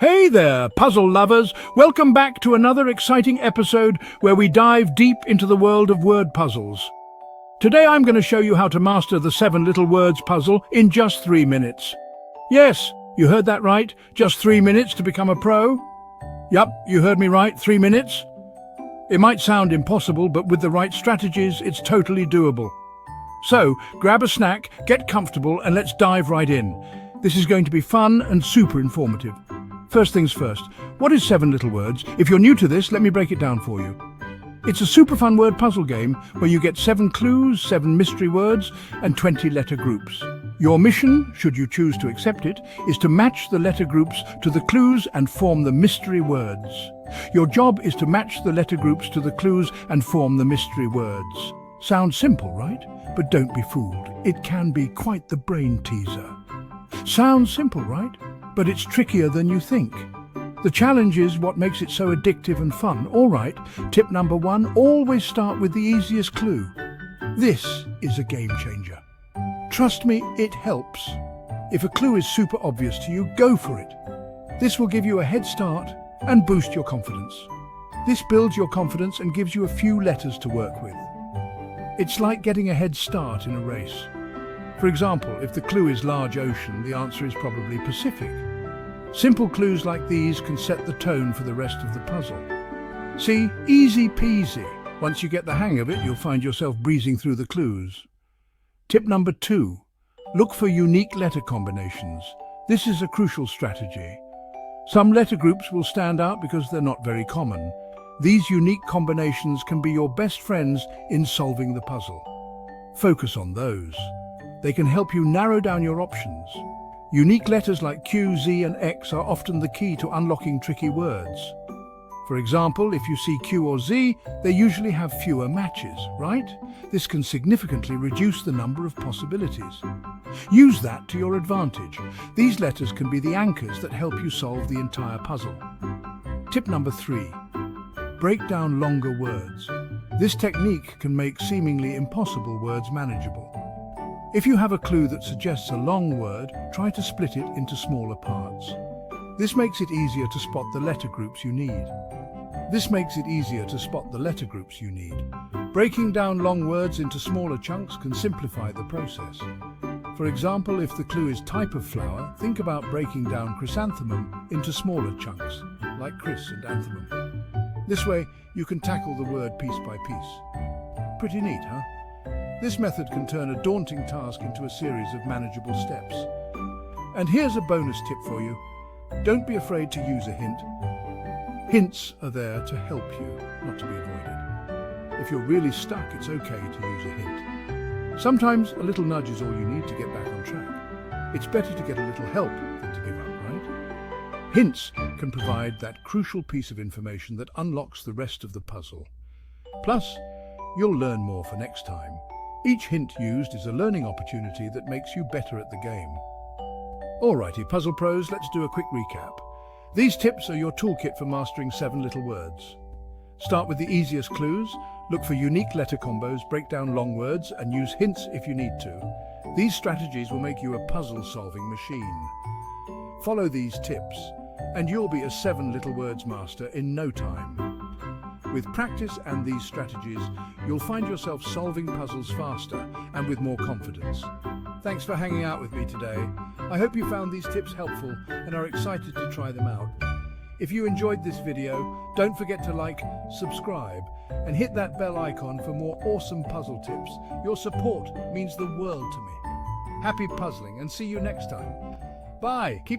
Hey there, puzzle lovers! Welcome back to another exciting episode where we dive deep into the world of word puzzles. Today I'm going to show you how to master the 7 little words puzzle in just 3 minutes. Yes, you heard that right, just 3 minutes to become a pro. Yup, you heard me right, 3 minutes. It might sound impossible, but with the right strategies, it's totally doable. So, grab a snack, get comfortable, and let's dive right in. This is going to be fun and super informative. First things first, what is 7 little words? If you're new to this, let me break it down for you. It's a super fun word puzzle game where you get 7 clues, 7 mystery words, and 20 letter groups. Your mission, should you choose to accept it, is to match the letter groups to the clues and form the mystery words. Your job is to match the letter groups to the clues and form the mystery words. Sounds simple, right? But don't be fooled. It can be quite the brain teaser. Sounds simple, right? But it's trickier than you think. The challenge is what makes it so addictive and fun. All right, tip number 1, always start with the easiest clue. This is a game changer. Trust me, it helps. If a clue is super obvious to you, go for it. This will give you a head start and boost your confidence. This builds your confidence and gives you a few letters to work with. It's like getting a head start in a race. For example, if the clue is large ocean, the answer is probably Pacific. Simple clues like these can set the tone for the rest of the puzzle. See, easy peasy. Once you get the hang of it, you'll find yourself breezing through the clues. Tip number 2, look for unique letter combinations. This is a crucial strategy. Some letter groups will stand out because they're not very common. These unique combinations can be your best friends in solving the puzzle. Focus on those. They can help you narrow down your options. Unique letters like Q, Z, and X are often the key to unlocking tricky words. For example, if you see Q or Z, they usually have fewer matches, right? This can significantly reduce the number of possibilities. Use that to your advantage. These letters can be the anchors that help you solve the entire puzzle. Tip number 3, break down longer words. This technique can make seemingly impossible words manageable. If you have a clue that suggests a long word, try to split it into smaller parts. This makes it easier to spot the letter groups you need. Breaking down long words into smaller chunks can simplify the process. For example, if the clue is type of flower, think about breaking down chrysanthemum into smaller chunks, like chris and anthemum. This way, you can tackle the word piece by piece. Pretty neat, huh? This method can turn a daunting task into a series of manageable steps. And here's a bonus tip for you. Don't be afraid to use a hint. Hints are there to help you, not to be avoided. If you're really stuck, it's okay to use a hint. Sometimes a little nudge is all you need to get back on track. It's better to get a little help than to give up, right? Hints can provide that crucial piece of information that unlocks the rest of the puzzle. Plus, you'll learn more for next time. Each hint used is a learning opportunity that makes you better at the game. Alrighty, puzzle pros, let's do a quick recap. These tips are your toolkit for mastering 7 little words. Start with the easiest clues, look for unique letter combos, break down long words, and use hints if you need to. These strategies will make you a puzzle-solving machine. Follow these tips, and you'll be a 7 little words master in no time. With practice and these strategies, you'll find yourself solving puzzles faster and with more confidence. Thanks for hanging out with me today. I hope you found these tips helpful and are excited to try them out. If you enjoyed this video, don't forget to like, subscribe, and hit that bell icon for more awesome puzzle tips. Your support means the world to me. Happy puzzling and see you next time. Bye. Keep